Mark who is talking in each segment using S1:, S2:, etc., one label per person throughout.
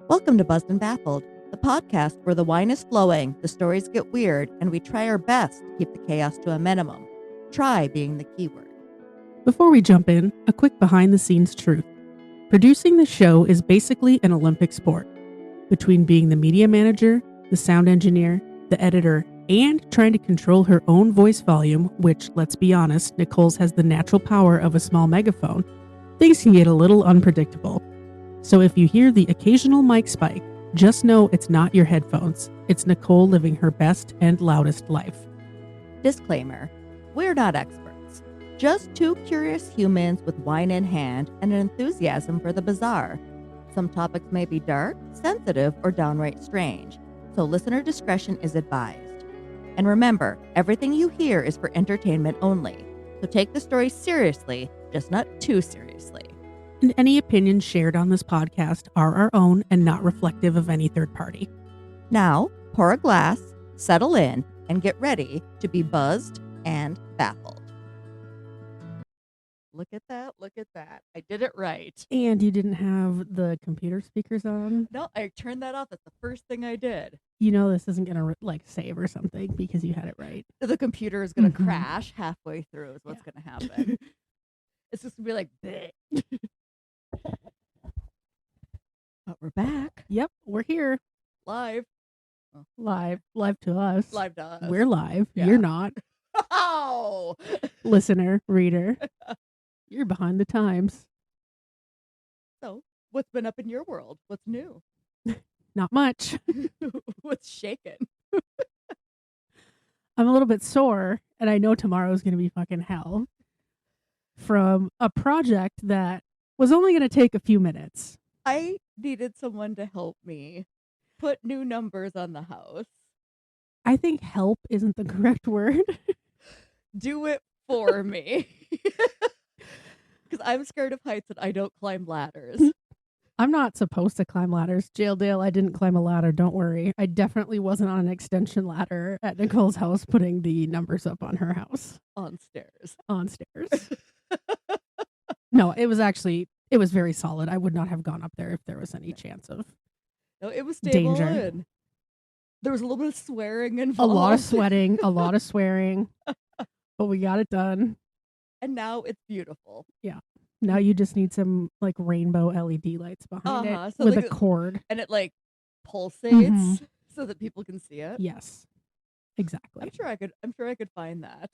S1: Welcome to Buzzed and Baffled, the podcast where the wine is flowing, the stories get weird, and we try our best to keep the chaos to a minimum. Try being the keyword.
S2: Before we jump in, a quick behind-the-scenes truth. Producing the show is basically an Olympic sport. Between being the media manager, the sound engineer, the editor, and trying to control her own voice volume, which, let's be honest, Nicole's has the natural power of a small megaphone, things can get a little unpredictable. So if you hear the occasional mic spike, just know it's not your headphones. It's Nicole living her best and loudest life.
S1: Disclaimer: we're not experts, just two curious humans with wine in hand and an enthusiasm for the bizarre. Some topics may be dark, sensitive, or downright strange, so listener discretion is advised. And remember, everything you hear is for entertainment only, so take the story seriously, just not too seriously.
S2: And any opinions shared on this podcast are our own and not reflective of any third party.
S1: Now, pour a glass, settle in, and get ready to be buzzed and baffled. Look at that, look at that. I did it right.
S2: And you didn't have the computer speakers on?
S1: No, I turned that off. That's the first thing I did.
S2: You know this isn't going to save or something because you had it right.
S1: The computer is going to
S2: Mhm.
S1: crash halfway through is what's going to happen. It's just going to be like, bleh. But we're back.
S2: Yep, we're here.
S1: Live.
S2: Live to us.
S1: Live to us.
S2: We're live.
S1: Yeah.
S2: You're not.
S1: Oh!
S2: Listener, reader. You're behind the times.
S1: So, what's been up in your world? What's new?
S2: Not much.
S1: What's shaking?
S2: I'm a little bit sore, and I know tomorrow's going to be fucking hell from a project that was only going to take a few minutes.
S1: I needed someone to help me put new numbers on the house.
S2: I think help isn't the correct word.
S1: Do it for me. Because I'm scared of heights and I don't climb ladders.
S2: I'm not supposed to climb ladders. Jail Dale, I didn't climb a ladder. Don't worry. I definitely wasn't on an extension ladder at Nicole's house putting the numbers up on her house.
S1: On stairs.
S2: On stairs. No, it was very solid. I would not have gone up there if there was any chance of
S1: No, it was stable.
S2: danger.
S1: And there was a little bit of swearing involved.
S2: A lot of sweating, a lot of swearing, but we got it done.
S1: And now it's beautiful.
S2: Now you just need some rainbow LED lights behind it
S1: So
S2: with a cord.
S1: And it pulsates
S2: Mhm.
S1: so that people can see it.
S2: Yes, exactly.
S1: I'm sure I could find that.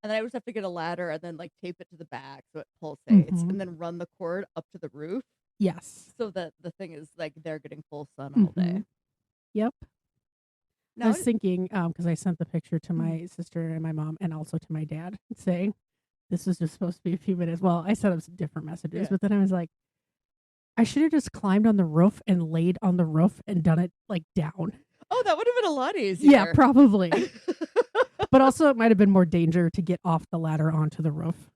S1: And then I just have to get a ladder and then tape it to the back so it pulsates,
S2: Mhm.
S1: and then run the cord up to the roof
S2: Yes.
S1: so that the thing is they're getting full sun all day.
S2: Mhm. Yep.
S1: Now
S2: I was thinking, because I sent the picture to my sister and my mom and also to my dad saying, this was just supposed to be a few minutes. Well, I sent up some different messages,
S1: Yeah.
S2: but then I was like, I should have just climbed on the roof and laid on the roof and done it down.
S1: Oh, that would have been a lot easier.
S2: Yeah, probably. But also it might have been more danger to get off the ladder onto the roof.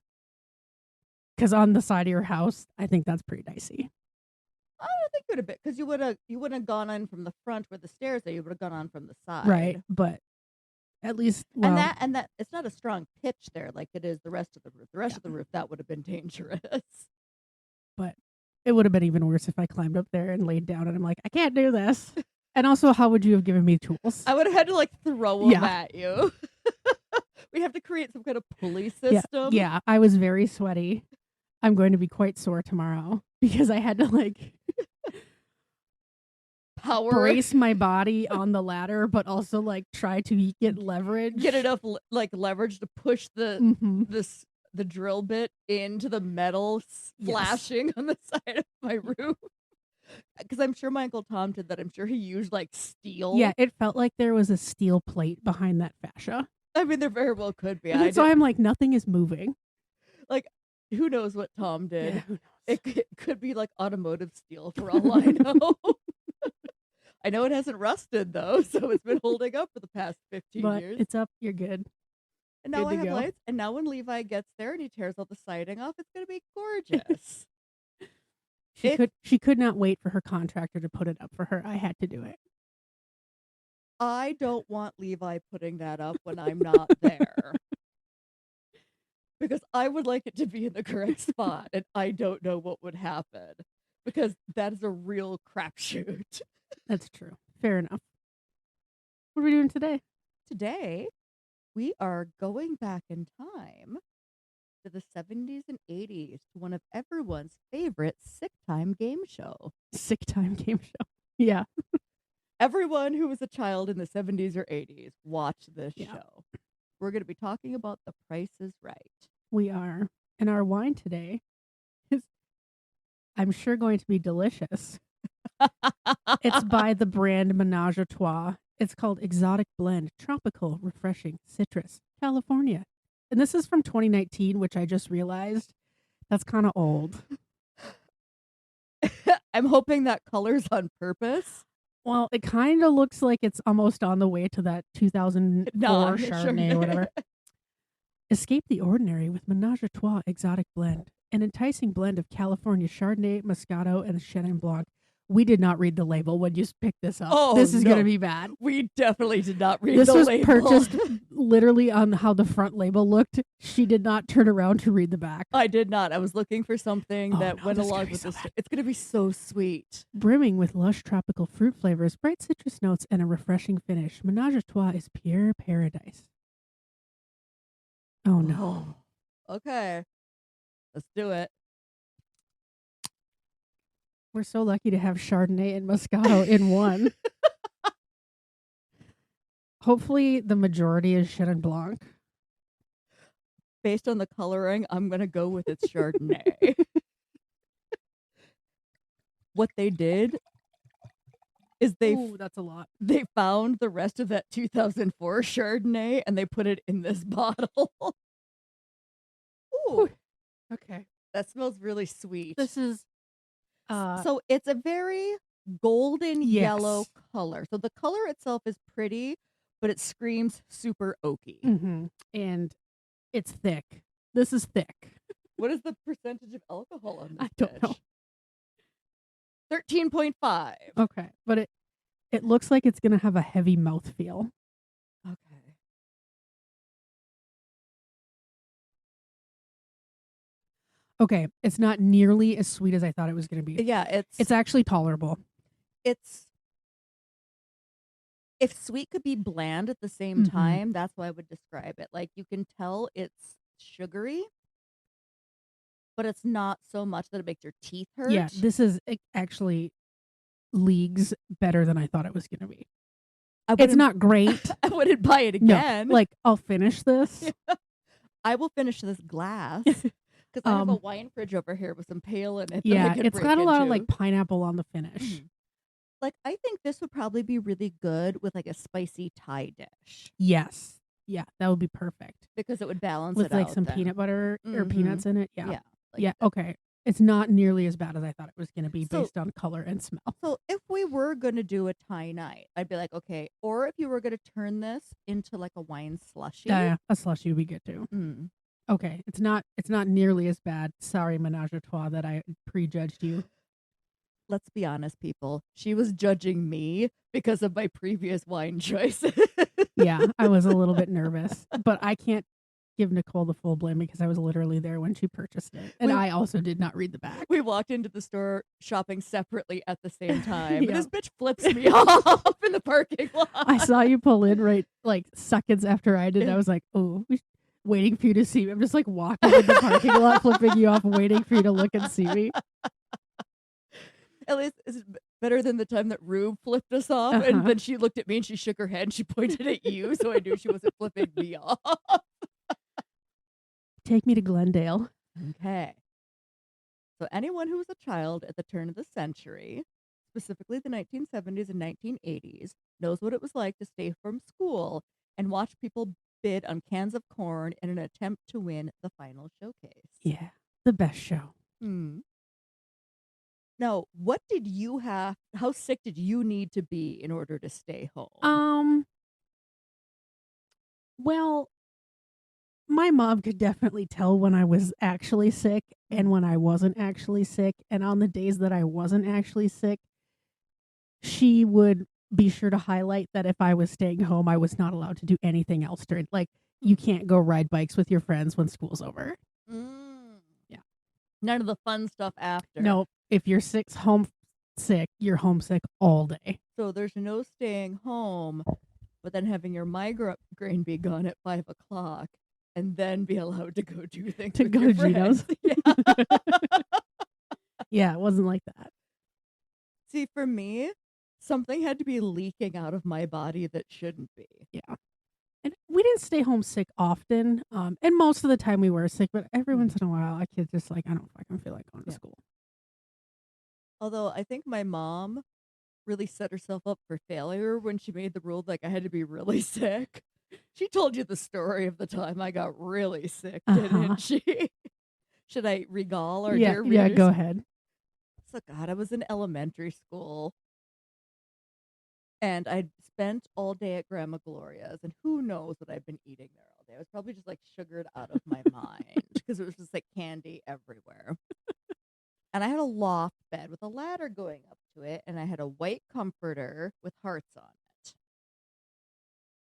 S2: Because on the side of your house, I think that's pretty dicey.
S1: I don't think it would have been, because you wouldn't have gone on from the front where the stairs are. You would have gone on from the side.
S2: Right. But at least, well,
S1: And that it's not a strong pitch there like it is the rest of the roof. The rest of the roof, that would have been dangerous.
S2: but it would have been even worse if I climbed up there and laid down and I'm like, I can't do this. And also, how would you have given me tools?
S1: I would have had to throw them
S2: Yeah.
S1: at you. We have to create some kind of pulley system.
S2: Yeah, I was very sweaty. I'm going to be quite sore tomorrow because I had to
S1: Power.
S2: brace my body on the ladder, but also try to get leverage.
S1: Get enough leverage to push the
S2: Mhm.
S1: the drill bit into the metal splashing on the side of my roof. Because I'm sure my Uncle Tom did that. I'm sure he used steel.
S2: Yeah, it felt like there was a steel plate behind that fascia.
S1: I mean, there very well could be.
S2: And so I'm like, nothing is moving.
S1: Who knows what Tom did?
S2: Yeah, who knows?
S1: It could be automotive steel for all I know. I know it hasn't rusted though, so it's been holding up for the past 15
S2: But
S1: years.
S2: it's up. You're good.
S1: And now
S2: good
S1: I
S2: to
S1: have
S2: go.
S1: lights. And now when Levi gets there and he tears all the siding off, it's going to be gorgeous.
S2: She could not wait for her contractor to put it up for her. I had to do it.
S1: I don't want Levi putting that up when I'm not there. Because I would like it to be in the correct spot, and I don't know what would happen. because that is a real crapshoot.
S2: That's true. Fair enough. What are we doing today?
S1: Today, we are going back in time to the 70s and 80s to one of everyone's favorite sick time game show.
S2: Sick time game show. Yeah.
S1: Everyone who was a child in the 70s or 80s watched this
S2: Yeah.
S1: show. We're going to be talking about The Price is Right.
S2: We are. And our wine today is, I'm sure, going to be delicious. It's by the brand Menage a Trois. It's called Exotic Blend, Tropical, Refreshing, Citrus, California. And this is from 2019, which I just realized that's kind of old.
S1: I'm hoping that color's on purpose.
S2: Well, it kind of looks like it's almost on the way to that 2004 Chardonnay or whatever. Escape the ordinary with Menage a Trois Exotic Blend, an enticing blend of California Chardonnay, Moscato, and Chenin Blanc. We did not read the label when you picked this up.
S1: Oh,
S2: this is
S1: no.
S2: going to be bad.
S1: We definitely did not read
S2: This
S1: the
S2: was
S1: label.
S2: purchased literally on how the front label looked. She did not turn around to read the back.
S1: I did not. I was looking for something that went
S2: this is
S1: along
S2: gonna
S1: with
S2: be
S1: this.
S2: so
S1: It's going to be so sweet.
S2: Brimming with lush tropical fruit flavors, bright citrus notes, and a refreshing finish, Menage a Trois is pure paradise. Oh no.
S1: Okay. Let's do it.
S2: We're so lucky to have Chardonnay and Moscato in one. Hopefully the majority is Chenin Blanc.
S1: Based on the coloring, I'm going to go with its Chardonnay. What they did is
S2: that's a lot.
S1: they found the rest of that 2004 Chardonnay and they put it in this bottle. Ooh,
S2: Okay.
S1: that smells really sweet.
S2: This is
S1: So it's a very golden
S2: Yes.
S1: yellow color. So the color itself is pretty, but it screams super oaky.
S2: and it's thick. This is thick.
S1: What is the percentage of alcohol on this?
S2: I don't know.
S1: 13.5.
S2: Okay. But it looks like it's going to have a heavy mouthfeel.
S1: Okay.
S2: Okay. It's not nearly as sweet as I thought it was going to be.
S1: Yeah,
S2: It's actually tolerable.
S1: it's if sweet could be bland at the same
S2: Mhm.
S1: time, that's how I would describe it. Like you can tell it's sugary, but it's not so much that it makes your teeth hurt.
S2: Yeah. This is actually leagues better than I thought it was going to be.
S1: I
S2: It's
S1: wouldn't-
S2: not great.
S1: I wouldn't buy it
S2: No,
S1: again.
S2: like I'll finish this.
S1: I will finish this glass because I have a wine fridge over here with some pale in it. that I
S2: Yeah,
S1: could
S2: it's
S1: break
S2: got a lot of
S1: into.
S2: like pineapple on the finish.
S1: Like I think this would probably be really good with like a spicy Thai dish
S2: Yes. Yeah, that would be perfect.
S1: because it would balance
S2: With
S1: it
S2: like
S1: out
S2: some
S1: then.
S2: peanut butter or
S1: Mhm.
S2: peanuts in it. Yeah.
S1: Yeah. like
S2: Yeah.
S1: that.
S2: Okay. It's not nearly as bad as I thought it was going to be
S1: So-
S2: based on color and smell.
S1: So if we were going to do a Thai night, I'd be like, okay. Or if you were going to turn this into like a wine slushy.
S2: Yeah, a slushy would be good too.
S1: Mm.
S2: Okay. It's not nearly as bad. Sorry, Menage a Trois, that I prejudged you.
S1: Let's be honest, people. She was judging me because of my previous wine choices.
S2: Yeah, I was a little bit nervous, but I can't give Nicole the full blame because I was literally there when she purchased it. And
S1: We-
S2: I also did not read the back.
S1: We walked into the store shopping separately at the same time.
S2: Yeah.
S1: And this bitch flips me off in the parking lot.
S2: I saw you pull in right like seconds after I did. I was like, oh, waiting for you to see me. I'm just like walking in the parking lot, flipping you off, waiting for you to look and see me.
S1: At least it's better than the time that Rube flipped us off.
S2: Uh-huh.
S1: And then she looked at me and she shook her head and she pointed at you. So I knew she wasn't flipping me off.
S2: Take me to Glendale.
S1: Okay. So anyone who was a child at the turn of the century, specifically the 1970s and 1980s, knows what it was like to stay from school and watch people bid on cans of corn in an attempt to win the final showcase.
S2: Yeah, the best show.
S1: Now, what did you have? How sick did you need to be in order to stay home?
S2: Well, my mom could definitely tell when I was actually sick and when I wasn't actually sick. And on the days that I wasn't actually sick, she would be sure to highlight that if I was staying home, I was not allowed to do anything else during, like, you can't go ride bikes with your friends when school's over. Yeah.
S1: None of the fun stuff after.
S2: Nope. if you're homesick, you're homesick all day.
S1: So there's no staying home, but then having your migraine be gone at 5 o'clock and then be allowed to go do things
S2: To
S1: with
S2: go
S1: your
S2: to Gino's.
S1: friends. Yeah.
S2: Yeah, it wasn't like that.
S1: See, for me, something had to be leaking out of my body that shouldn't be.
S2: Yeah. And we didn't stay home sick often. And most of the time we were sick, but every once in a while, a kid's just like, I don't fucking feel like going to
S1: Yeah.
S2: school.
S1: Although I think my mom really set herself up for failure when she made the rule like I had to be really sick. She told you the story of the time I got really sick, didn't she? Should I regale our dear readers?
S2: Yeah, go ahead.
S1: So God, I was in elementary school. And I'd spent all day at Grandma Gloria's, and who knows what I'd been eating there all day. I was probably just like sugared out of my mind because it was just like candy everywhere. And I had a loft bed with a ladder going up to it, and I had a white comforter with hearts on it.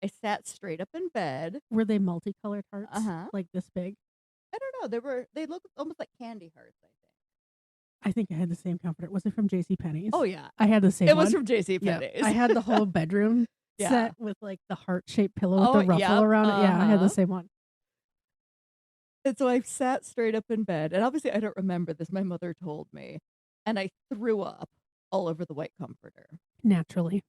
S1: I sat straight up in bed.
S2: Were they multicolored hearts?
S1: Uh-huh.
S2: Like this big?
S1: I don't know. They looked almost like candy hearts, I think.
S2: I think I had the same comforter. Was it from JCPenney's?
S1: Oh, yeah.
S2: I had the same
S1: It
S2: one.
S1: was from JCPenney's.
S2: Yeah. I had the whole bedroom
S1: Yeah.
S2: set with like the heart-shaped pillow with the ruffle around it. Yeah, I had the same one.
S1: And so I sat straight up in bed. And obviously, I don't remember this. My mother told me. And I threw up all over the white comforter.
S2: Naturally.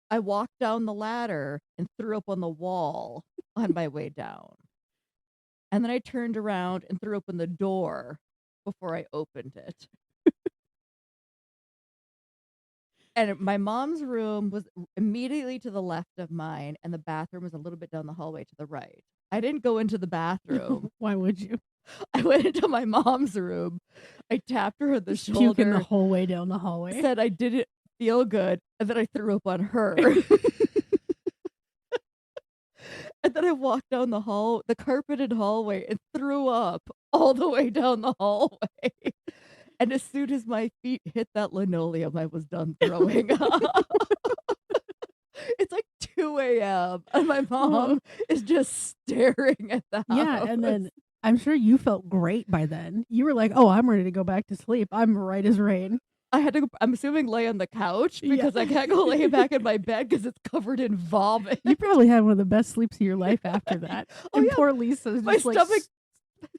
S1: I walked down the ladder and threw up on the wall on my way down. And then I turned around and threw up in the door before I opened it. And my mom's room was immediately to the left of mine, and the bathroom was a little bit down the hallway to the right. I didn't go into the bathroom.
S2: Why would you?
S1: I went into my mom's room. I tapped her on the
S2: Puking
S1: shoulder.
S2: the whole way down the hallway.
S1: Said I didn't feel good, and then I threw up on her. And then I walked down the carpeted hallway, and threw up all the way down the hallway. And as soon as my feet hit that linoleum, I was done throwing up. It's like 2 a.m. and my mom is just staring at the house.
S2: Yeah, and then I'm sure you felt great by then. You were like, oh, I'm ready to go back to sleep. I'm right as rain.
S1: I had to, I'm assuming, lay on the couch because I can't go lay back in my bed because it's covered in vomit.
S2: You probably had one of the best sleeps of your life after that.
S1: Oh,
S2: and
S1: yeah.
S2: poor Lisa's just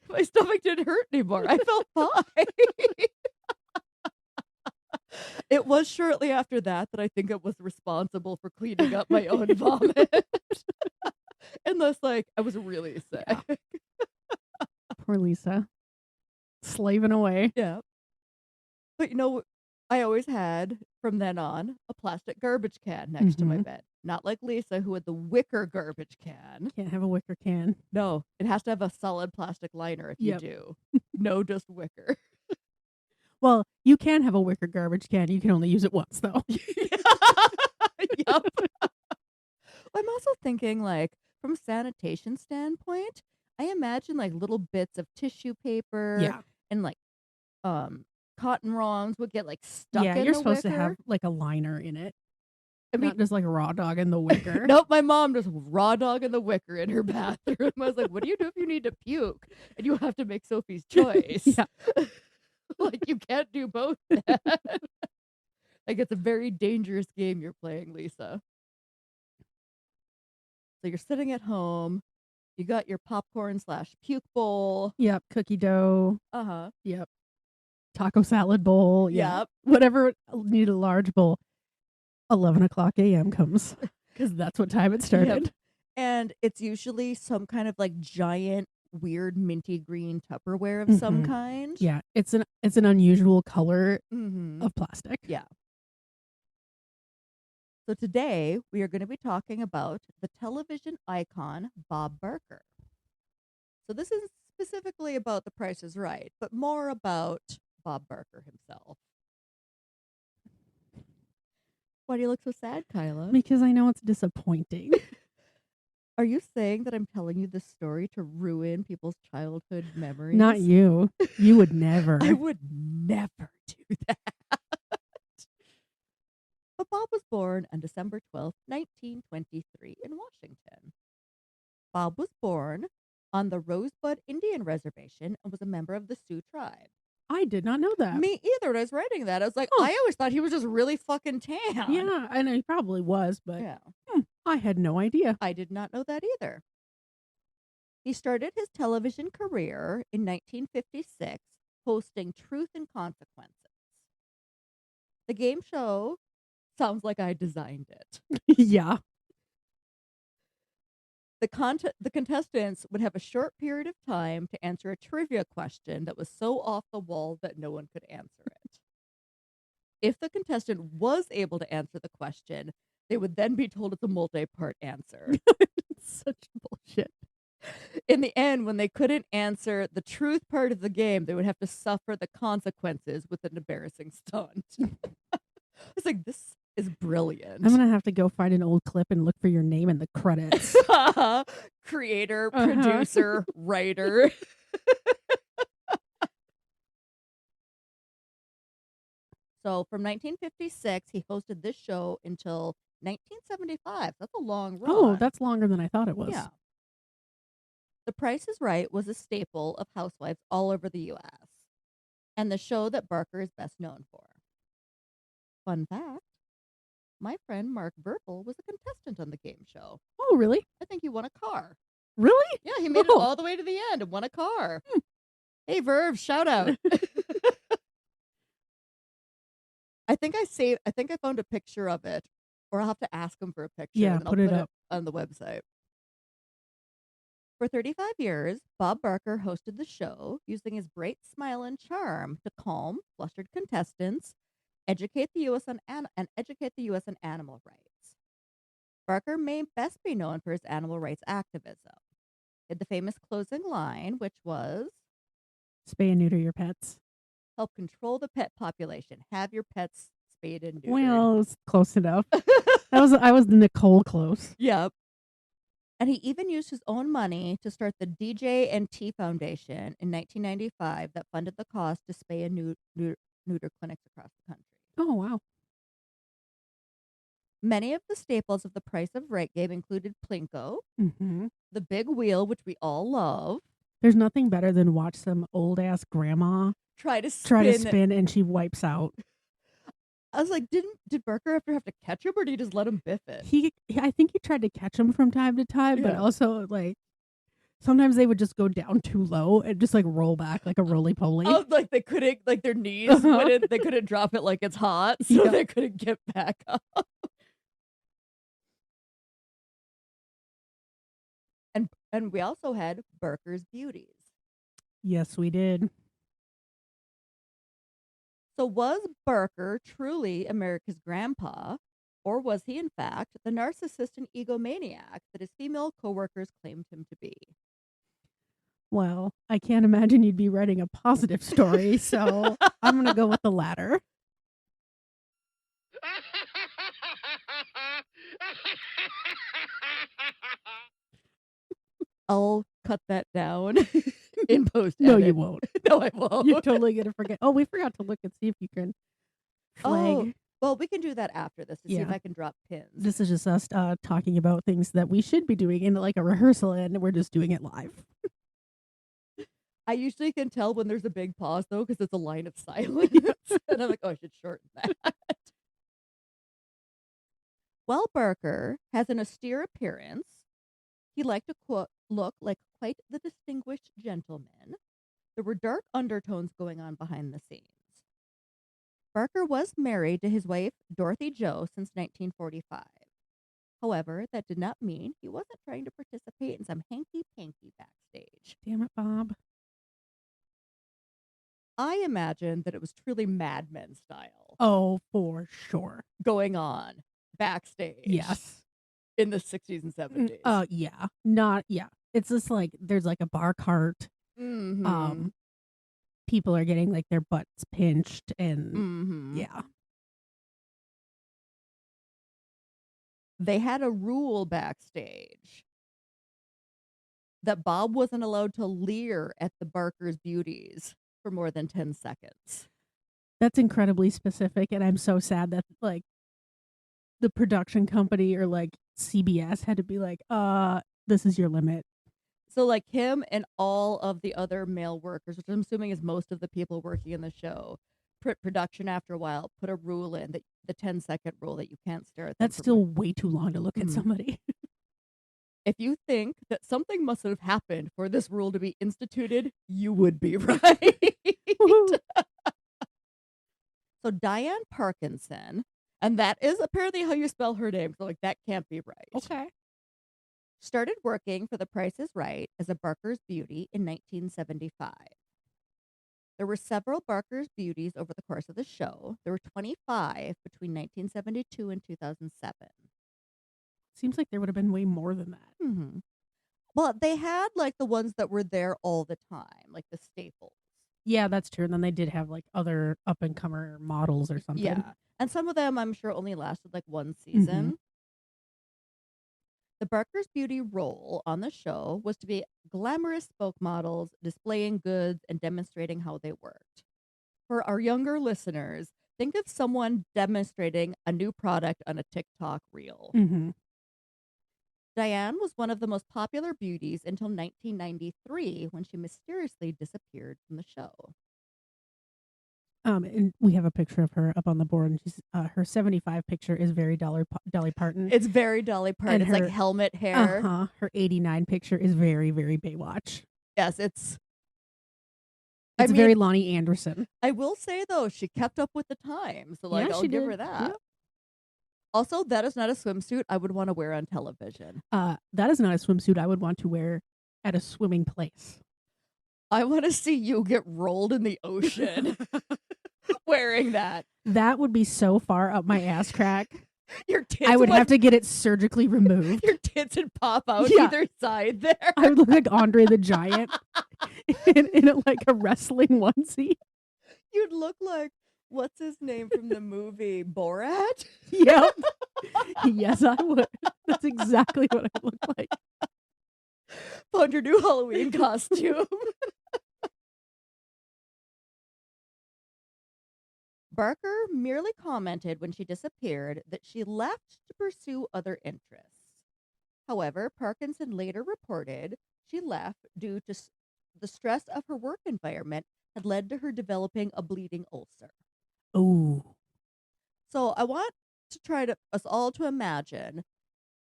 S1: My stomach didn't hurt anymore. I felt fine. It was shortly after that I think it was responsible for cleaning up my own vomit. Unless, like, I was really sick.
S2: Yeah. Poor Lisa. Slaving away.
S1: Yeah. But I always had, from then on, a plastic garbage can next to my bed. Not like Lisa, who had the wicker garbage can.
S2: Can't have a wicker can.
S1: No, it has to have a solid plastic liner if you do. No, just wicker.
S2: Well, you can have a wicker garbage can. You can only use it once, though.
S1: Yep. I'm also thinking, like, from a sanitation standpoint, I imagine, like, little bits of tissue paper and, like, cotton rongs would get, like, stuck in the wicker.
S2: Yeah, you're supposed to have, like, a liner in it. Not just, like, a raw dog in the wicker.
S1: Nope, my mom just raw dog in the wicker in her bathroom. I was like, what do you do if you need to puke? And you have to make Sophie's choice.
S2: Yeah.
S1: Like, you can't do both then. Like, it's a very dangerous game you're playing, Lisa. So you're sitting at home. You got your popcorn/puke bowl.
S2: Yep. Cookie dough.
S1: Uh-huh.
S2: Yep. Taco salad bowl.
S1: Yep.
S2: Whatever. Need a large bowl. 11 o'clock a.m. comes because that's what time it started.
S1: Yep. And it's usually some kind of like giant, weird, minty green Tupperware of some kind.
S2: Yeah. It's an unusual color of plastic.
S1: Yeah. So today we are going to be talking about the television icon Bob Barker. So this is specifically about The Price is Right, but more about Bob Barker himself. Why do you look so sad, Kyla?
S2: Because I know it's disappointing.
S1: Are you saying that I'm telling you this story to ruin people's childhood memories?
S2: Not you. You would never.
S1: I would never do that. But Bob was born on December 12th, 1923 in Washington. Bob was born on the Rosebud Indian Reservation and was a member of the Sioux tribe.
S2: I did not know that.
S1: Me either. When I was writing that, I was like,
S2: Huh.
S1: I always thought he was just really fucking tan.
S2: Yeah, and he probably was, but
S1: Yeah.
S2: I had no idea.
S1: I did not know that either. He started his television career in 1956, hosting Truth and Consequences. The game show sounds like I designed it.
S2: Yeah.
S1: The contestants would have a short period of time to answer a trivia question that was so off the wall that no one could answer it. If the contestant was able to answer the question, they would then be told it's a multi-part answer.
S2: Such bullshit.
S1: In the end, when they couldn't answer the truth part of the game, they would have to suffer the consequences with an embarrassing stunt. It's like, this is brilliant.
S2: I'm gonna have to go find an old clip and look for your name in the credits.
S1: Creator, producer, writer. So from 1956, he hosted this show until 1975. That's a long run.
S2: Oh, that's longer than I thought it was.
S1: Yeah. The Price is Right was a staple of housewives all over the U.S. and the show that Barker is best known for. Fun fact, my friend Mark Verpel was a contestant on the game show.
S2: Oh, really?
S1: I think he won a car.
S2: Really?
S1: Yeah, he made it all the way to the end and won a car. Hey, Verve, shout out. I think I found a picture of it, or I'll have to ask him for a picture.
S2: Yeah,
S1: and then
S2: put
S1: I'll
S2: it up
S1: on the website. For 35 years, Bob Barker hosted the show using his bright smile and charm to calm flustered contestants, educate the U.S. on animal rights. Barker may best be known for his animal rights activism. He had the famous closing line, which was,
S2: spay and neuter your pets.
S1: help control the pet population. Have your pets spayed and neutered.
S2: Well, it was close enough. I was the Nicole close.
S1: Yep. And he even used his own money to start the DJ&T Foundation in 1995 that funded the cost to spay and neuter clinics across the country.
S2: Oh, wow.
S1: Many of the staples of the Price of Right game included Plinko,
S2: Mm-hmm.
S1: the big wheel, which we all love.
S2: There's nothing better than watch some old ass grandma
S1: try to
S2: spin and she wipes out.
S1: I was like, did Barker ever have to catch him, or did he just let him biff it?
S2: I think he tried to catch him from time to time, but also like sometimes they would just go down too low and just like roll back like a roly poly.
S1: Oh, like they couldn't, like their knees wouldn't, they couldn't drop it like it's hot, so they couldn't get back up. And we also had Barker's Beauties.
S2: Yes, we did.
S1: So was Barker truly America's grandpa, or was he in fact the narcissist and egomaniac that his female coworkers claimed him to be?
S2: Well, I can't imagine you'd be writing a positive story, so I'm going to go with the latter.
S1: I'll cut that down in post.
S2: No, you won't.
S1: No, I won't.
S2: You're totally going to forget. Oh, we forgot to look and see if you can flag.
S1: Oh, well, we can do that after this to see if I can drop pins.
S2: This is just us talking about things that we should be doing in like a rehearsal, and we're just doing it live.
S1: I usually can tell when there's a big pause, though, because it's a line of silence. And I'm like, oh, I should shorten that. While Barker has an austere appearance, he liked to look like quite the distinguished gentleman. There were dark undertones going on behind the scenes. Barker was married to his wife, Dorothy Jo, since 1945. However, that did not mean he wasn't trying to participate in some hanky-panky backstage.
S2: Damn it, Bob.
S1: I imagine that it was truly Mad Men style.
S2: Oh, for sure.
S1: Going on backstage.
S2: Yes.
S1: In the 60s and 70s.
S2: Yeah. It's just like there's like a bar cart.
S1: Mm-hmm.
S2: People are getting like their butts pinched and yeah.
S1: They had a rule backstage that Bob wasn't allowed to leer at the Barker's beauties for more than 10 seconds.
S2: That's incredibly specific, and I'm so sad that like the production company or like CBS had to be like, this is your limit.
S1: So, like, him and all of the other male workers, which I'm assuming is most of the people working in the show, production after a while put a rule in that the 10-second rule that you can't stare at them
S2: That's
S1: for
S2: still way too long to look at
S1: Mhm.
S2: somebody.
S1: If you think that something must have happened for this rule to be instituted, you would be right.
S2: Woohoo.
S1: So Diane Parkinson, and that is apparently how you spell her name, so, like, that can't be right.
S2: Okay.
S1: Started working for The Price is Right as a Barker's Beauty in 1975. There were several Barker's Beauties over the course of the show. There were 25 between 1972 and 2007.
S2: Seems like there would have been way more than that.
S1: Mhm. Well, they had, like, the ones that were there all the time, like the staples.
S2: Yeah, that's true. And then they did have like other up and comer models or something.
S1: Yeah. And some of them, I'm sure, only lasted, like, one
S2: Mhm.
S1: season. The Barker's Beauty role on the show was to be glamorous spoke models, displaying goods and demonstrating how they worked. For our younger listeners, think of someone demonstrating a new product on a TikTok reel.
S2: Mm-hmm.
S1: Diane was one of the most popular beauties until 1993 when she mysteriously disappeared from the show.
S2: And we have a picture of her up on the board, and she's her 75 picture is very Dolly Parton.
S1: It's very Dolly Parton.
S2: And
S1: It's
S2: her
S1: like helmet hair.
S2: Her 89 picture is very, very Baywatch.
S1: Yes, it's
S2: It's very Lonnie Anderson.
S1: I will say though, she kept up with the times, so, like,
S2: Yeah,
S1: I'll
S2: she
S1: give
S2: did.
S1: her that.
S2: Yep.
S1: Also, that is not a swimsuit I would want to wear on television.
S2: That is not a swimsuit I would want to wear at a swimming place.
S1: I want to see you get rolled in the ocean wearing that.
S2: That would be so far up my ass crack.
S1: Your tits
S2: I would have to get it surgically removed.
S1: Your tits would pop out
S2: Yeah.
S1: either side there.
S2: I would look like Andre the Giant in like a wrestling onesie.
S1: You'd look like, what's his name from the movie Borat?
S2: Yep. Yes, I would. That's exactly what I look like.
S1: Found your new Halloween costume. Barker merely commented when she disappeared that she left to pursue other interests. However, Parkinson later reported she left due to the stress of her work environment had led to her developing a bleeding ulcer.
S2: Oh.
S1: So I want to try to us all to imagine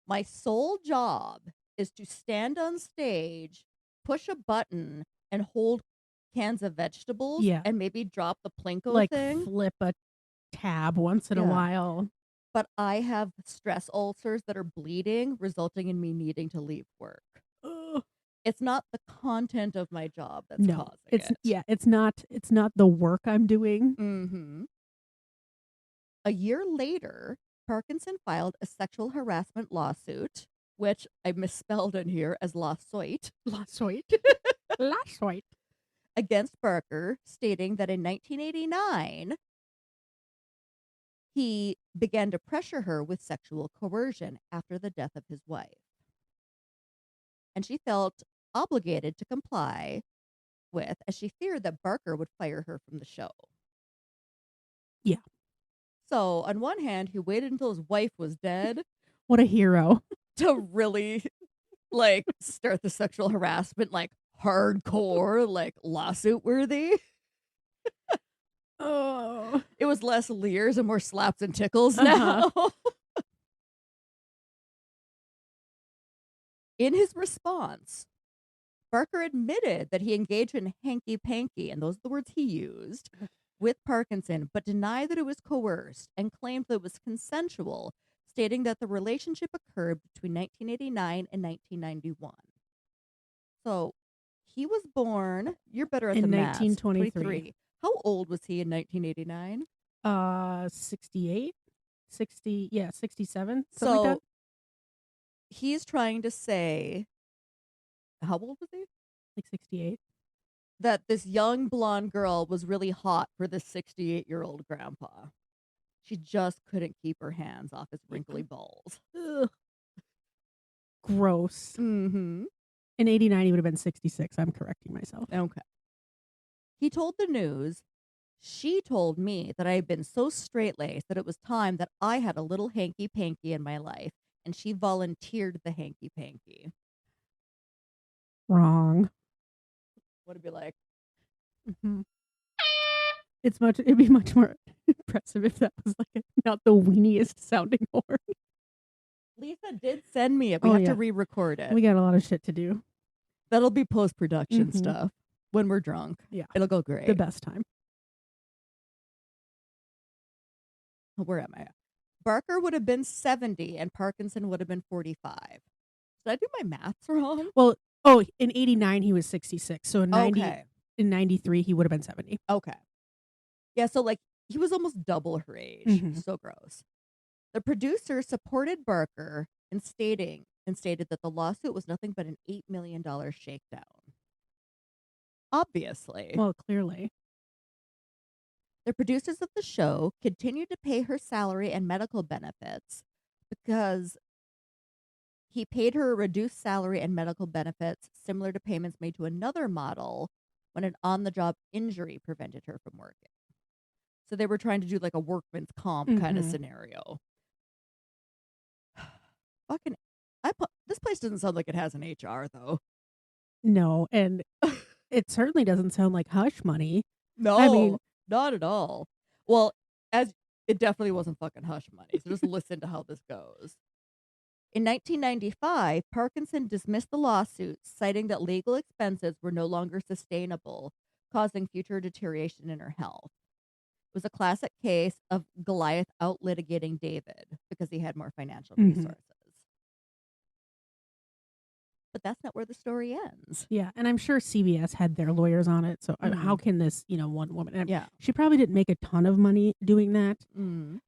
S1: my sole job is to stand on stage, push a button, and hold cans of vegetables,
S2: Yeah.
S1: and maybe drop the Plinko
S2: Like
S1: thing.
S2: flip a tab once in a
S1: Yeah.
S2: while.
S1: But I have stress ulcers that are bleeding, resulting in me needing to leave work.
S2: Ugh.
S1: It's not the content of my job that's
S2: No,
S1: causing
S2: it's
S1: it.
S2: yeah, it's not the work I'm doing.
S1: Mm-hmm. A year later, Parkinson filed a sexual harassment lawsuit, which I misspelled in here as lawsuit,
S2: Last
S1: against Barker, stating that in 1989, he began to pressure her with sexual coercion after the death of his wife. And she felt obligated to comply with, as she feared that Barker would fire her from the show.
S2: Yeah.
S1: So, on one hand, he waited until his wife was dead
S2: What a hero.
S1: to really, like, start the sexual harassment, like, hardcore, like, lawsuit worthy.
S2: Oh.
S1: It was less leers and more slaps and tickles now. In his response, Barker admitted that he engaged in hanky-panky, and those are the words he used, with Parkinson, but denied that it was coerced and claimed that it was consensual, stating that the relationship occurred between 1989 and 1991. So he was born, you're better at
S2: In
S1: the math,
S2: 1923.
S1: How old was he in 1989?
S2: 68? 60, yeah, 67, something
S1: So
S2: like that.
S1: he's trying to say, how old was he?
S2: Like 68.
S1: That this young blonde girl was really hot for this 68-year-old grandpa. She just couldn't keep her hands off his wrinkly balls.
S2: Ugh. Gross.
S1: Mm-hmm.
S2: In 89, he would have been 66. I'm correcting myself.
S1: Okay. He told the news, she told me that I had been so straight-laced that it was time that I had a little hanky-panky in my life, and she volunteered the hanky-panky.
S2: Wrong.
S1: Would it be like,
S2: Mhm. It'd be much more impressive if that was like not the weeniest sounding horn.
S1: Lisa did send me it. We
S2: Oh,
S1: have
S2: yeah.
S1: to re-record it.
S2: We got a lot of shit to do.
S1: That'll be post-production
S2: Mhm.
S1: stuff when we're drunk.
S2: Yeah.
S1: It'll go great.
S2: The best time.
S1: Where am I? Barker would have been 70 and Parkinson would have been 45. Did I do my maths wrong?
S2: Well, in 89 he was 66. So in 93 he would have been 70.
S1: Okay. Yeah, so like he was almost double her age.
S2: Mhm.
S1: So gross. The producer supported Barker in stated that the lawsuit was nothing but an $8 million shakedown. Obviously.
S2: Well, clearly.
S1: The producers of the show continued to pay her salary and medical benefits because he paid her a reduced salary and medical benefits similar to payments made to another model when an on-the-job injury prevented her from working. So they were trying to do like a workman's comp kind of
S2: Mhm.
S1: scenario. Fucking, this place doesn't sound like it has an HR though.
S2: No, and it certainly doesn't sound like hush money.
S1: No,
S2: I mean,
S1: not at all. Well, as it definitely wasn't fucking hush money. So just listen to how this goes. In 1995, Parkinson dismissed the lawsuit, citing that legal expenses were no longer sustainable, causing future deterioration in her health. It was a classic case of Goliath out litigating David because he had more financial
S2: Mhm.
S1: resources. But that's not where the story ends.
S2: Yeah, and I'm sure CBS had their lawyers on it. So how can this, one woman? And
S1: Yeah.
S2: she probably didn't make a ton of money doing that.
S1: Mm.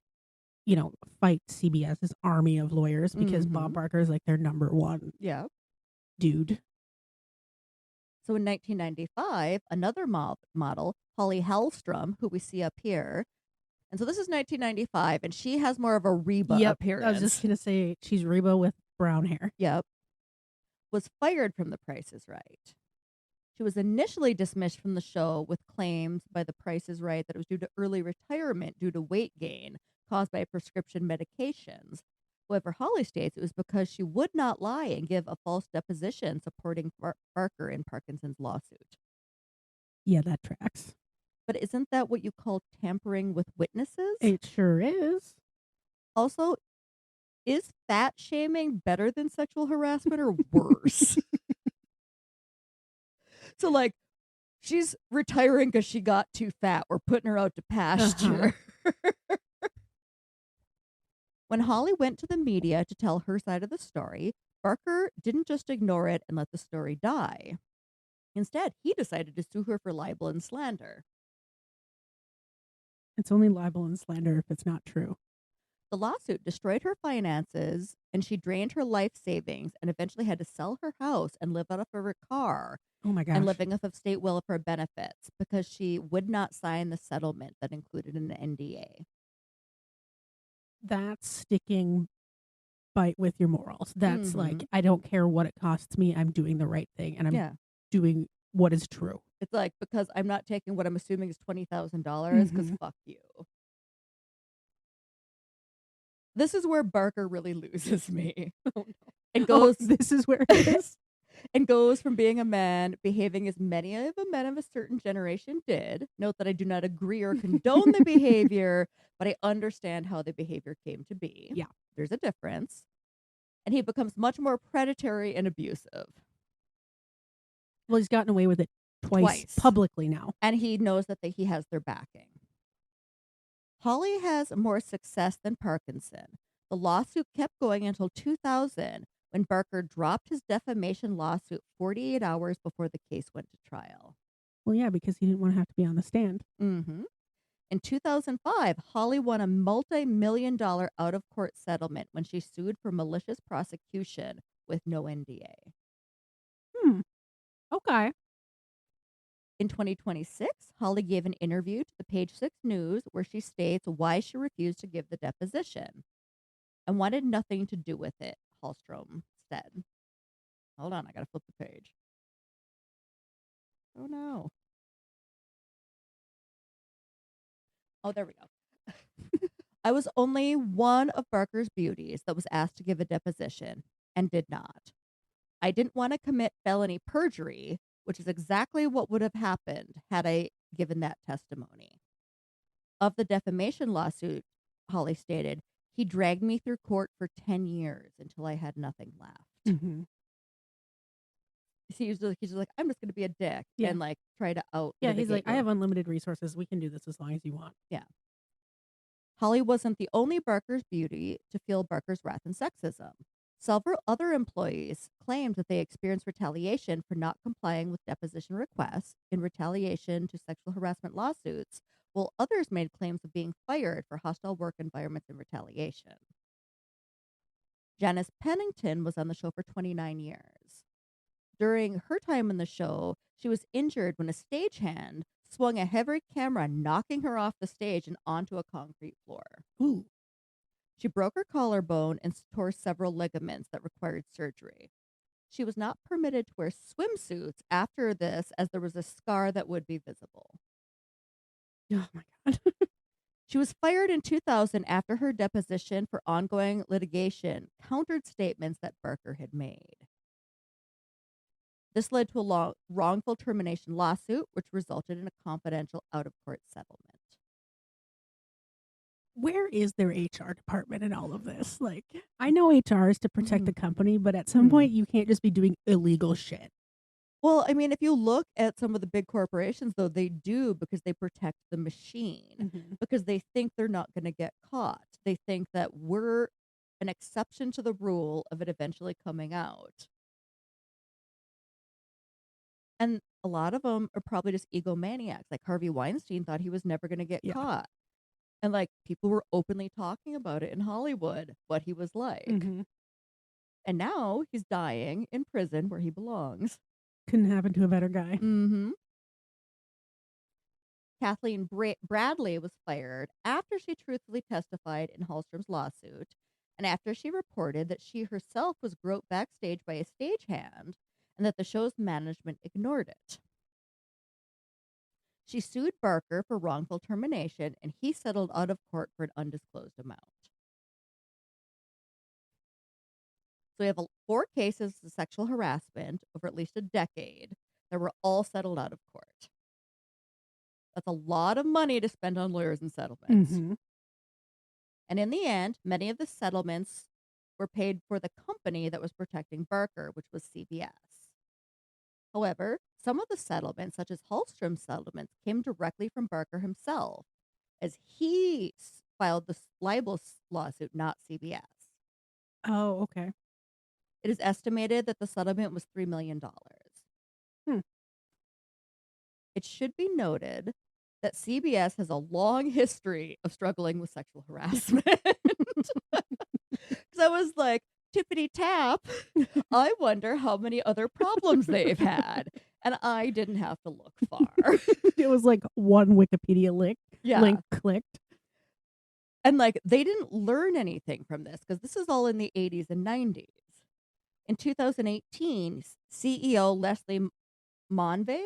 S2: Fight CBS's army of lawyers because Bob
S1: Mhm.
S2: Barker is like their number one
S1: Yeah.
S2: dude.
S1: So in 1995, another model, Holly Hellstrom, who we see up here, and so this is 1995, and she has more of a Reba appearance.
S2: I was just gonna say she's Reba with brown hair.
S1: Yep. Was fired from The Price is Right. She was initially dismissed from the show with claims by The Price is Right that it was due to early retirement due to weight gain caused by prescription medications. However, Holly states it was because she would not lie and give a false deposition supporting Barker in Parkinson's lawsuit.
S2: Yeah, that tracks.
S1: But isn't that what you call tampering with witnesses?
S2: It sure is.
S1: Also, is fat shaming better than sexual harassment or worse? So, like, she's retiring because she got too fat. We're putting her out to pasture. When Holly went to the media to tell her side of the story, Barker didn't just ignore it and let the story die. Instead, he decided to sue her for libel and slander.
S2: It's only libel and slander if it's not true.
S1: The lawsuit destroyed her finances and she drained her life savings and eventually had to sell her house and live out of her car
S2: Oh my gosh.
S1: and living off of state welfare benefits because she would not sign the settlement that included an NDA.
S2: That's sticking bite with your morals. That's like,
S1: Mhm.
S2: I don't care what it costs me. I'm doing the right thing and I'm
S1: Yeah.
S2: doing what is true.
S1: It's like, because I'm not taking what I'm assuming is $20,000 because
S2: Mhm.
S1: fuck you. This is where Barker really loses me.
S2: Oh, no.
S1: And goes
S2: This is where it is.
S1: and goes from being a man behaving as many of the men of a certain generation did. Note that I do not agree or condone the behavior, but I understand how the behavior came to be.
S2: Yeah.
S1: There's a difference. And he becomes much more predatory and abusive.
S2: Well, he's gotten away with it twice. Publicly now.
S1: And he knows that he has their backing. Holly has more success than Parkinson. The lawsuit kept going until 2000 when Barker dropped his defamation lawsuit 48 hours before the case went to trial.
S2: Well, yeah, because he didn't want to have to be on the stand.
S1: Mm-hmm. In 2005, Holly won a multi-million-dollar out-of-court settlement when she sued for malicious prosecution with no NDA.
S2: Okay.
S1: In 2026, Holly gave an interview to the Page Six News where she states why she refused to give the deposition and wanted nothing to do with it, Hallstrom said. Hold on, I gotta flip the page. Oh no. Oh, there we go. I was only one of Barker's beauties that was asked to give a deposition and did not. I didn't want to commit felony perjury, which is exactly what would have happened had I given that testimony. Of the defamation lawsuit, Holly stated, he dragged me through court for 10 years until I had nothing left.
S2: Mm-hmm.
S1: See, he's just like, I'm just going to be a dick
S2: Yeah.
S1: and like try to out.
S2: Yeah, he's like, I have unlimited resources. We can do this as long as you want.
S1: Yeah. Holly wasn't the only Barker's beauty to feel Barker's wrath and sexism. Several other employees claimed that they experienced retaliation for not complying with deposition requests in retaliation to sexual harassment lawsuits, while others made claims of being fired for hostile work environments in retaliation. Janice Pennington was on the show for 29 years. During her time in the show, she was injured when a stagehand swung a heavy camera, knocking her off the stage and onto a concrete floor.
S2: Ooh.
S1: She broke her collarbone and tore several ligaments that required surgery. She was not permitted to wear swimsuits after this, as there was a scar that would be visible.
S2: Oh my God.
S1: She was fired in 2000 after her deposition for ongoing litigation countered statements that Barker had made. This led to a wrongful termination lawsuit, which resulted in a confidential out-of-court settlement.
S2: Where is their HR department in all of this? Like, I know HR is to protect the company, but at some point you can't just be doing illegal shit.
S1: Well, I mean, if you look at some of the big corporations, though, they do because they protect the machine, because they think they're not going to get caught. They think that we're an exception to the rule of it eventually coming out. And a lot of them are probably just egomaniacs. Like Harvey Weinstein thought he was never going to get caught. And like people were openly talking about it in Hollywood, what he was like. And now he's dying in prison where he belongs.
S2: Couldn't happen to a better guy.
S1: Kathleen Bradley was fired after she truthfully testified in Hallstrom's lawsuit and after she reported that she herself was groped backstage by a stagehand and that the show's management ignored it. She sued Barker for wrongful termination, and he settled out of court for an undisclosed amount. So we have 4 cases of sexual harassment over at least a decade that were all settled out of court. That's a lot of money to spend on lawyers and settlements. And in the end, many of the settlements were paid for the company that was protecting Barker, which was CBS. However, some of the settlements, such as Hallstrom's settlements, came directly from Barker himself, as he filed the libel lawsuit, not CBS.
S2: Oh, okay.
S1: It is estimated that the settlement was $3 million. It should be noted that CBS has a long history of struggling with sexual harassment. Because I was like, tippity tap, I wonder how many other problems they've had. And I didn't have to look far.
S2: It was like one Wikipedia link clicked.
S1: And like, they didn't learn anything from this because this is all in the 80s and 90s. In 2018, CEO Leslie Monves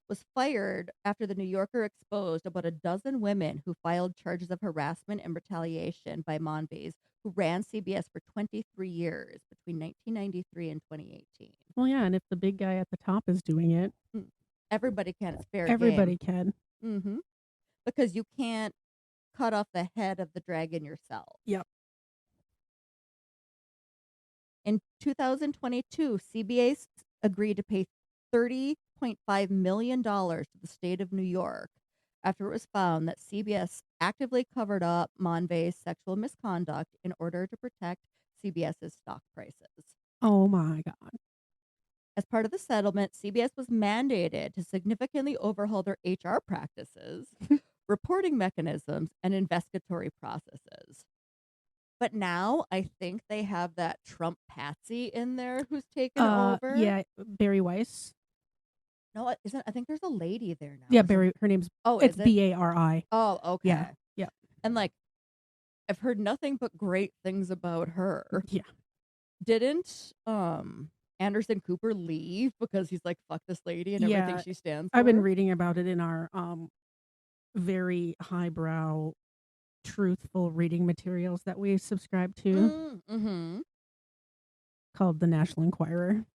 S1: was fired after the New Yorker exposed about a dozen women who filed charges of harassment and retaliation by Monves, who ran CBS for 23 years between 1993 and 2018.
S2: Well, yeah, and if the big guy at the top is doing it,
S1: everybody can. It's fair
S2: everybody
S1: game.
S2: can.
S1: Because you can't cut off the head of the dragon yourself.
S2: Yep.
S1: In 2022, CBS agreed to pay $30.5 million to the state of New York after it was found that CBS actively covered up Monves' sexual misconduct in order to protect CBS's stock prices.
S2: Oh my God.
S1: As part of the settlement, CBS was mandated to significantly overhaul their HR practices, reporting mechanisms, and investigatory processes. But now I think they have that Trump patsy in there who's taken over.
S2: Yeah, Barry Weiss.
S1: No, it isn't. I think there's a lady there now.
S2: Yeah, Barry. Her name's it's Bari.
S1: Oh, okay.
S2: Yeah.
S1: And like, I've heard nothing but great things about her.
S2: Yeah.
S1: Didn't Anderson Cooper leave because he's like, fuck this lady and everything she stands for?
S2: I've been reading about it in our very highbrow, truthful reading materials that we subscribe to, called the National Enquirer.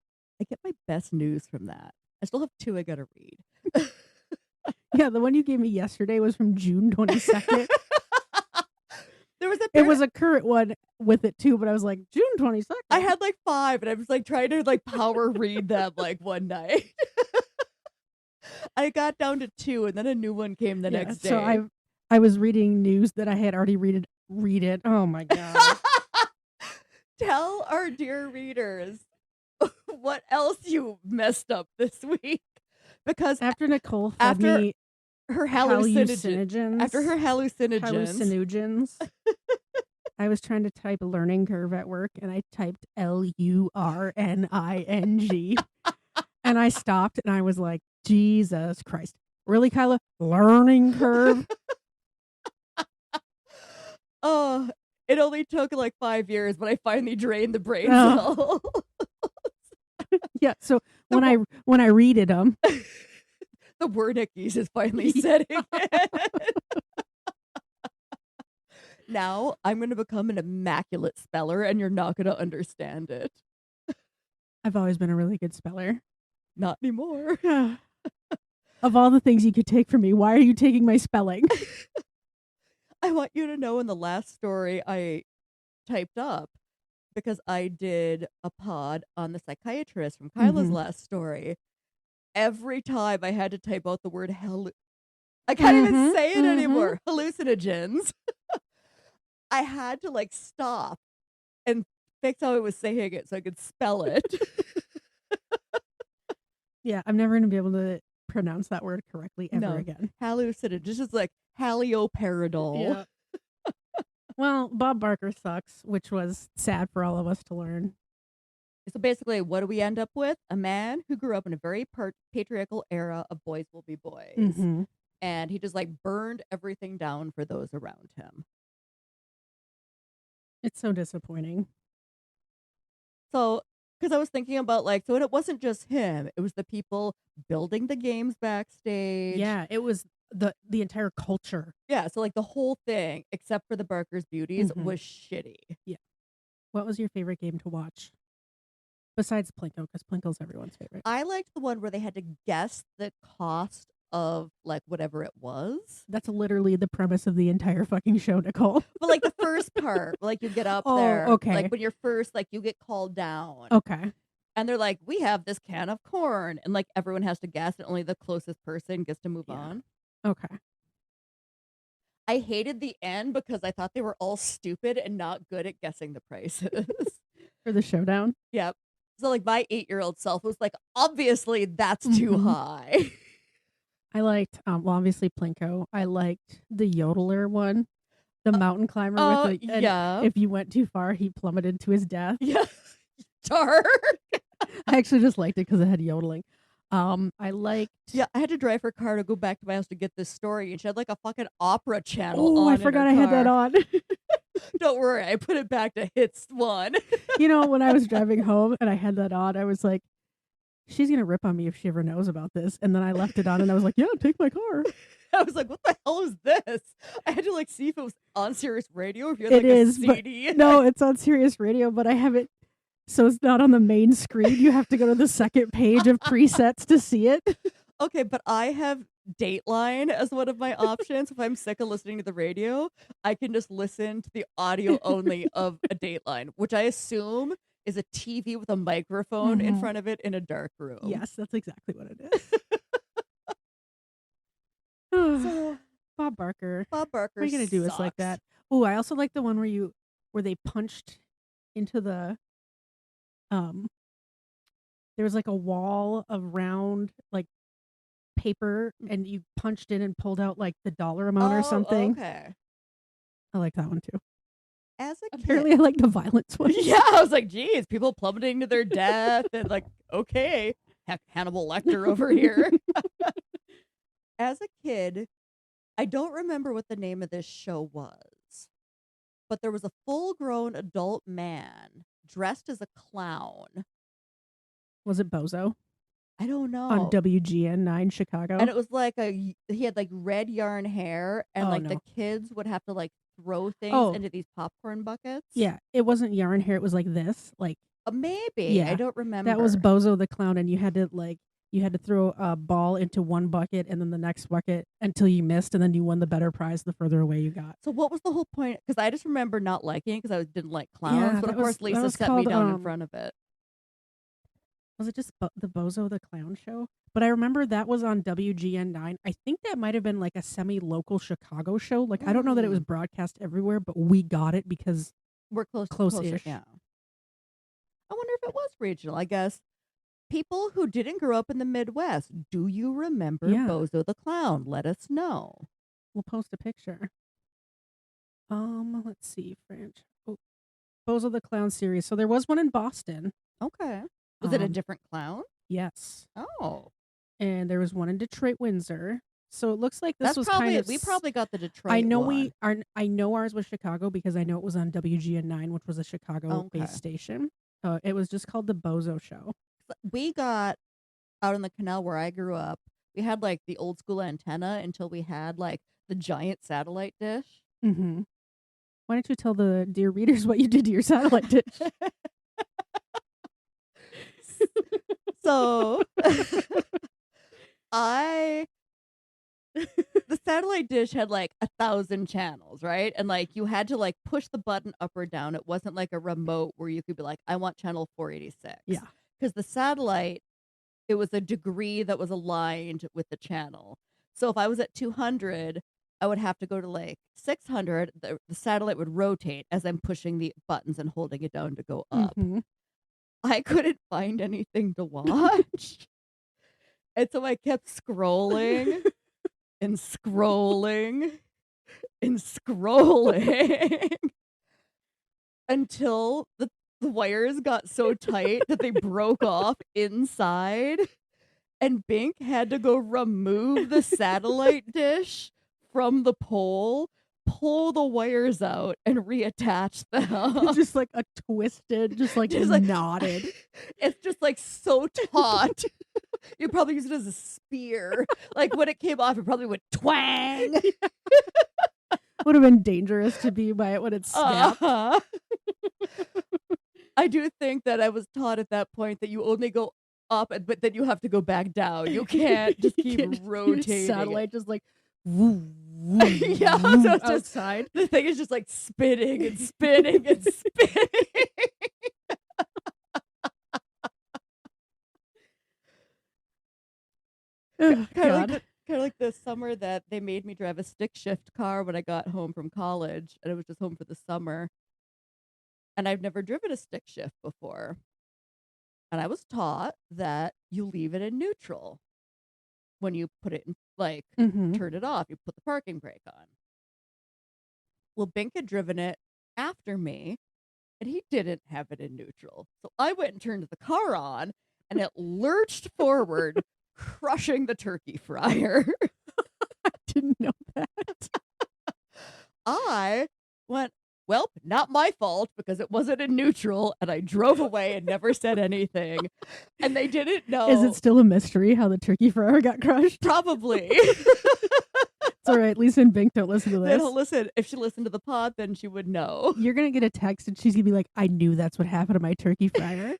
S1: I get my best news from that. I still have 2 I gotta read.
S2: Yeah, the one you gave me yesterday was from June 22nd.
S1: There was a
S2: It
S1: period
S2: was a current one with it too, but I was like, June 22nd.
S1: I had like 5, and I was like trying to like power read them like one night. I got down to 2, and then a new one came the next day.
S2: So I was reading news that I had already read it. Oh my god.
S1: Tell our dear readers what else you messed up this week. Because
S2: After Nicole fed me
S1: her
S2: hallucinogens,
S1: hallucinogens,
S2: I was trying to type learning curve at work, and I typed LURNING, and I stopped, and I was like, Jesus Christ. Really, Kyla? Learning curve?
S1: Oh, it only took like 5 years, but I finally drained the brain
S2: Oh.
S1: cells.
S2: Yeah, so when I read them,
S1: the Wernicke's is finally setting in. Now I'm going to become an immaculate speller, and you're not going to understand it.
S2: I've always been a really good speller.
S1: Not anymore.
S2: Of all the things you could take from me, why are you taking my spelling?
S1: I want you to know in the last story I typed up, because I did a pod on the psychiatrist from Kyla's last story. Every time I had to type out the word I can't even say it anymore. Hallucinogens. I had to like stop and fix how I was saying it so I could spell it.
S2: Yeah, I'm never going to be able to pronounce that word correctly ever again.
S1: Hallucinogens. This is like halioparidol.
S2: Yeah. Well, Bob Barker sucks, which was sad for all of us to learn.
S1: So basically, what do we end up with? A man who grew up in a very patriarchal era of boys will be boys.
S2: Mm-hmm.
S1: And he just like burned everything down for those around him.
S2: It's so disappointing.
S1: So, because I was thinking about like, so it wasn't just him, it was the people building the games backstage.
S2: Yeah, it was the entire culture.
S1: Yeah, so like the whole thing, except for the Barker's Beauties, was shitty.
S2: Yeah. What was your favorite game to watch? Besides Plinko, because Plinko's everyone's favorite.
S1: I liked the one where they had to guess the cost of like whatever it was.
S2: That's literally the premise of the entire fucking show, Nicole.
S1: But like the first part, like you get up there.
S2: Okay.
S1: Like when you're first, like you get called down.
S2: Okay.
S1: And they're like, we have this can of corn. And like everyone has to guess, and only the closest person gets to move on.
S2: Okay.
S1: I hated the end because I thought they were all stupid and not good at guessing the prices.
S2: For the showdown?
S1: Yep. So like my 8-year-old self was like, obviously that's too high.
S2: I liked, well, obviously Plinko. I liked the yodeler one, the mountain climber with the,
S1: yeah.
S2: If you went too far, he plummeted to his death.
S1: Yeah. Dark.
S2: I actually just liked it because it had yodeling. I liked.
S1: Yeah, I had to drive her car to go back to my house to get this story, and she had like a fucking opera channel on.
S2: Oh, I forgot I had that on.
S1: Don't worry, I put it back to hits 1.
S2: You know, when I was driving home and I had that on, I was like, she's going to rip on me if she ever knows about this. And then I left it on and I was like, yeah, take my car.
S1: I was like, what the hell is this? I had to like see if it was on Sirius Radio or if you had
S2: It
S1: like
S2: is,
S1: a CD.
S2: No, it's on Sirius Radio, but I have it. So it's not on the main screen. You have to go to the second page of presets to see it.
S1: Okay, but I have Dateline as one of my options. If I'm sick of listening to the radio, I can just listen to the audio only of a Dateline, which I assume is a TV with a microphone in front of it in a dark room.
S2: Yes, that's exactly what it is. So, Bob Barker.
S1: Bob Barker.
S2: What are you gonna do us like that? Oh, I also like the one where they punched into the there was like a wall of round like paper, and you punched in and pulled out like the dollar amount or something.
S1: Okay.
S2: I like that one too.
S1: As a kid,
S2: apparently I like the violence one.
S1: Yeah, I was like, geez, people plummeting to their death, and like, okay, heck, Hannibal Lecter over here. As a kid, I don't remember what the name of this show was, but there was a full-grown adult man dressed as a clown.
S2: Was it Bozo?
S1: I don't know.
S2: On WGN 9 Chicago.
S1: And it was like he had like red yarn hair, and the kids would have to like throw things into these popcorn buckets.
S2: Yeah, it wasn't yarn hair. It was like this. Like
S1: Maybe. I
S2: Yeah,
S1: don't remember.
S2: that was Bozo the Clown, and you had to throw a ball into one bucket and then the next bucket until you missed, and then you won the better prize the further away you got.
S1: So what was the whole point? Because I just remember not liking it because I didn't like clowns.
S2: Yeah,
S1: But
S2: that
S1: of course,
S2: that
S1: Lisa
S2: was
S1: set me
S2: called,
S1: down in front of it.
S2: was it just the Bozo the Clown show? But I remember that was on WGN9. I think that might have been like a semi-local Chicago show. Like, I don't know that it was broadcast everywhere, but we got it because
S1: We're closer.
S2: close-ish.
S1: Yeah. I wonder if it was regional. I guess people who didn't grow up in the Midwest, do you remember
S2: Yeah.
S1: Bozo the Clown? Let us know.
S2: We'll post a picture. Let's see, French. Oh, Bozo the Clown series. So there was one in Boston.
S1: Okay. Was it a different clown?
S2: Yes.
S1: Oh.
S2: And there was one in Detroit, Windsor. So it looks like this
S1: That's
S2: was
S1: probably
S2: kind of.
S1: we probably got the Detroit.
S2: I know
S1: one.
S2: I know ours was Chicago because I know it was on WGN9, which was a Chicago-based station. It was just called the Bozo Show.
S1: We got out in the canal where I grew up. We had like the old school antenna until we had like the giant satellite dish.
S2: Mm-hmm. Why don't you tell the dear readers what you did to your satellite dish?
S1: So the satellite dish had like 1,000 channels, right? And like you had to like push the button up or down. It wasn't like a remote where you could be like, I want channel 486.
S2: Yeah.
S1: Because the satellite, it was a degree that was aligned with the channel. So if I was at 200, I would have to go to like 600. The satellite would rotate as I'm pushing the buttons and holding it down to go up.
S2: Mm-hmm.
S1: I couldn't find anything to watch. And so I kept scrolling and scrolling and scrolling until the wires got so tight that they broke off inside. And Bink had to go remove the satellite dish from the pole, pull the wires out, and reattach them.
S2: Just like a twisted, just like knotted.
S1: It's just like so taut. You probably use it as a spear. Like when it came off, it probably went twang.
S2: Would have been dangerous to be by it when it snapped.
S1: I do think that I was taught at that point that you only go up, but then you have to go back down. You can't just keep rotating.
S2: Satellite just like
S1: yeah, so it's outside. The thing is just like spinning and spinning and spinning. Kind of like the summer that they made me drive a stick shift car when I got home from college, and I was just home for the summer. And I've never driven a stick shift before. And I was taught that you leave it in neutral when you put it in, like, turn it off. You put the parking brake on. Well, Bink had driven it after me, and he didn't have it in neutral. So I went and turned the car on, and it lurched forward, crushing the turkey fryer.
S2: I didn't know that.
S1: I went, well, not my fault because it wasn't in neutral, and I drove away and never said anything. And they didn't know.
S2: Is it still a mystery how the turkey fryer got crushed?
S1: Probably.
S2: It's all right. Lisa and Bink don't listen to this.
S1: They don't listen. If she listened to the pod, then she would know.
S2: You're going to get a text and she's going to be like, I knew that's what happened to my turkey fryer.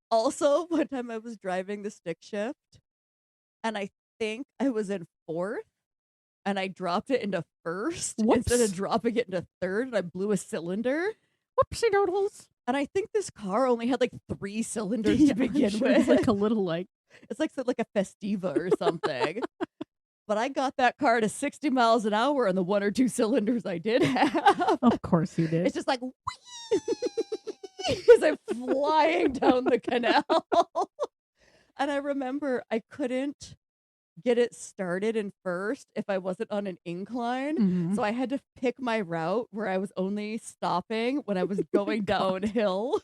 S1: Also, one time I was driving the stick shift, and I think I was in fourth, and I dropped it into first instead of dropping it into third, and I blew a cylinder.
S2: Whoopsie doodles.
S1: And I think this car only had like 3 cylinders to begin with.
S2: It's like a little
S1: it's like a Festiva or something. But I got that car to 60 miles an hour on the 1 or 2 cylinders I did have.
S2: Of course you did.
S1: It's just like, as I'm flying down the canal. And I remember I couldn't get it started in first if I wasn't on an incline. So I had to pick my route where I was only stopping when I was going downhill.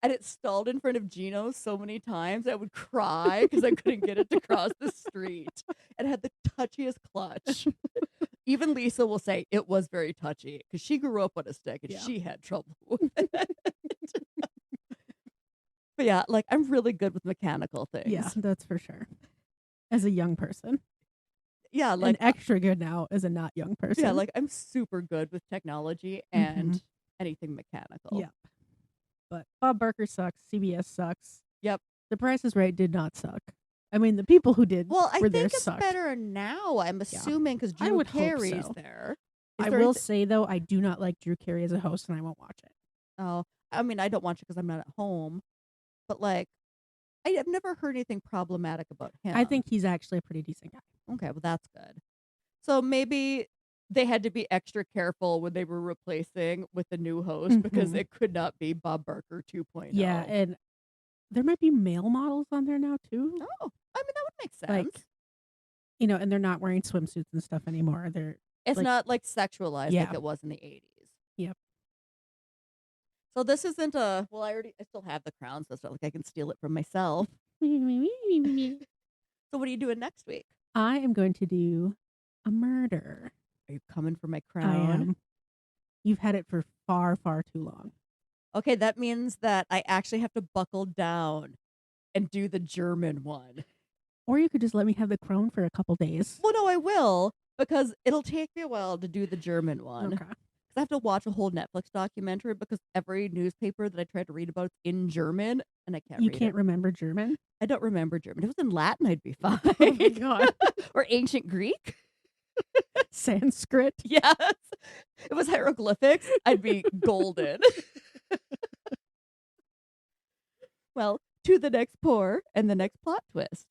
S1: And it stalled in front of Gino's so many times I would cry because I couldn't get it to cross the street. It had the touchiest clutch. Even Lisa will say it was very touchy because she grew up on a stick and she had trouble with it. But yeah, like I'm really good with mechanical things.
S2: Yeah, that's for sure. As a young person.
S1: Yeah, like
S2: and extra good now as a not young person.
S1: Yeah, like I'm super good with technology and anything mechanical.
S2: Yeah. but Bob Barker sucks. CBS sucks.
S1: Yep.
S2: The Price is Right did not suck. I mean, the people who did
S1: Well, I
S2: were
S1: think
S2: there
S1: it's
S2: sucked.
S1: better now, I'm assuming, because
S2: I
S1: Drew
S2: would hope
S1: Carey's
S2: so.
S1: there.
S2: I will say, though, I do not like Drew Carey as a host, and I won't watch it.
S1: Oh, I mean, I don't watch it because I'm not at home. But, like, I've never heard anything problematic about him.
S2: I think he's actually a pretty decent guy.
S1: Okay, well, that's good. So maybe they had to be extra careful when they were replacing with the new host because it could not be Bob Barker 2.0.
S2: Yeah, and there might be male models on there now, too.
S1: Oh, I mean, that would make sense.
S2: Like, you know, and they're not wearing swimsuits and stuff anymore.
S1: It's
S2: like,
S1: not, like, sexualized
S2: Yeah.
S1: like it was in the 80s.
S2: Yep.
S1: So this isn't a... Well, I still have the crown, so it's not like I can steal it from myself. So what are you doing next week?
S2: I am going to do a murder.
S1: Are you coming for my crown?
S2: I am. You've had it for far, far too long.
S1: Okay, that means that I actually have to buckle down and do the German one.
S2: Or you could just let me have the crown for a couple days.
S1: Well, no, I will, because it'll take me a while to do the German one.
S2: Okay.
S1: Because I have to watch a whole Netflix documentary because every newspaper that I try to read about is in German, and I can't read it.
S2: You can't remember German?
S1: I don't remember German. If it was in Latin, I'd be fine.
S2: Oh my God.
S1: Or ancient Greek.
S2: Sanskrit?
S1: Yes. If it was hieroglyphics, I'd be golden. Well, to the next pour and the next plot twist.